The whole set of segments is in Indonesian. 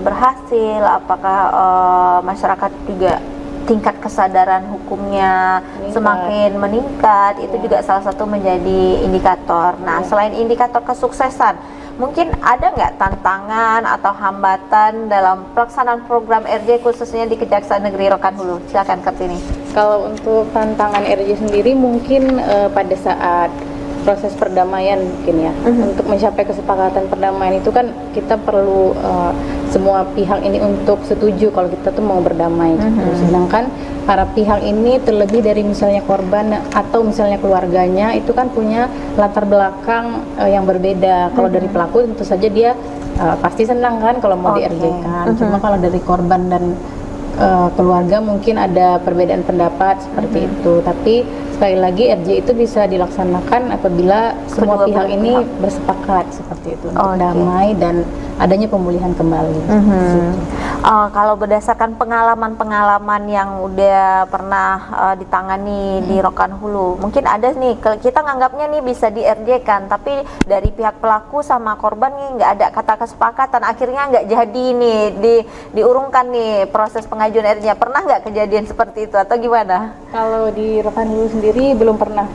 berhasil, apakah masyarakat juga tingkat kesadaran hukumnya semakin meningkat, itu juga salah satu menjadi indikator. Nah, selain indikator kesuksesan, mungkin ada nggak tantangan atau hambatan dalam pelaksanaan program RJ khususnya di Kejaksaan Negeri Rokan Hulu? Silakan Kartini. Kalau untuk tantangan RJ sendiri mungkin pada saat proses perdamaian mungkin ya, untuk mencapai kesepakatan perdamaian itu kan kita perlu semua pihak ini untuk setuju kalau kita tuh mau berdamai gitu. Sedangkan para pihak ini terlebih dari misalnya korban atau misalnya keluarganya itu kan punya latar belakang yang berbeda. Kalau dari pelaku tentu saja dia pasti senang kan kalau mau di-RJ-kan. Cuma kalau dari korban dan keluarga mungkin ada perbedaan pendapat seperti itu. Tapi sekali lagi RJ itu bisa dilaksanakan apabila semua pihak ini bersepakat seperti itu untuk damai dan adanya pemulihan kembali. Kalau berdasarkan pengalaman-pengalaman yang udah pernah ditangani di Rokan Hulu, mungkin ada nih, kita nganggapnya nih bisa di RJ kan, tapi dari pihak pelaku sama korban nih nggak ada kata kesepakatan, akhirnya nggak jadi nih diurungkan nih proses pengajuan RJ. Pernah nggak kejadian seperti itu atau gimana? Kalau di Rokan Hulu sendiri belum pernah.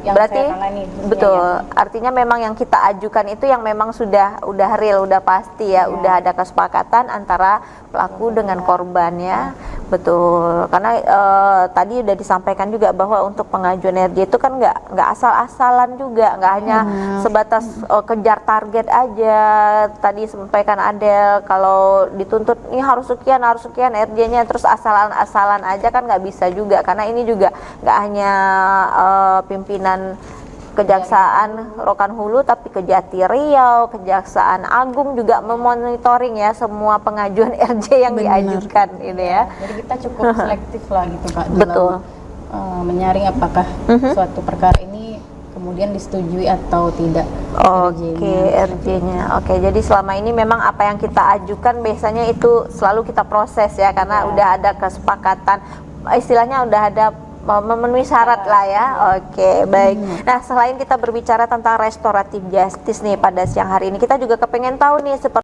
Yang berarti saya tangani, betul. Artinya memang yang kita ajukan itu yang memang sudah real, udah pasti ya, udah ada kesepakatan antara pelaku dengan korban ya. Betul. Karena tadi udah disampaikan juga bahwa untuk pengajuan RJ itu kan nggak asal-asalan juga, nggak hanya sebatas kejar target aja. Tadi sampaikan Adel kalau dituntut ini harus sekian RJ-nya, terus asalan-asalan aja kan nggak bisa juga, karena ini juga nggak hanya pimpinan Kejaksaan Rokan Hulu, tapi Kejati Riau, Kejaksaan Agung juga memonitoring ya semua pengajuan RJ yang diajukan ini ya. Jadi kita cukup selektif lah gitu Kak. Betul. Dalam menyaring apakah suatu perkara ini kemudian disetujui atau tidak. RJ-nya. Oke, jadi selama ini memang apa yang kita ajukan biasanya itu selalu kita proses ya, karena udah ada kesepakatan, istilahnya udah ada memenuhi syarat lah ya. Oke, baik. Nah, selain kita berbicara tentang restoratif justice nih pada siang hari ini, kita juga kepengen tahu nih seperti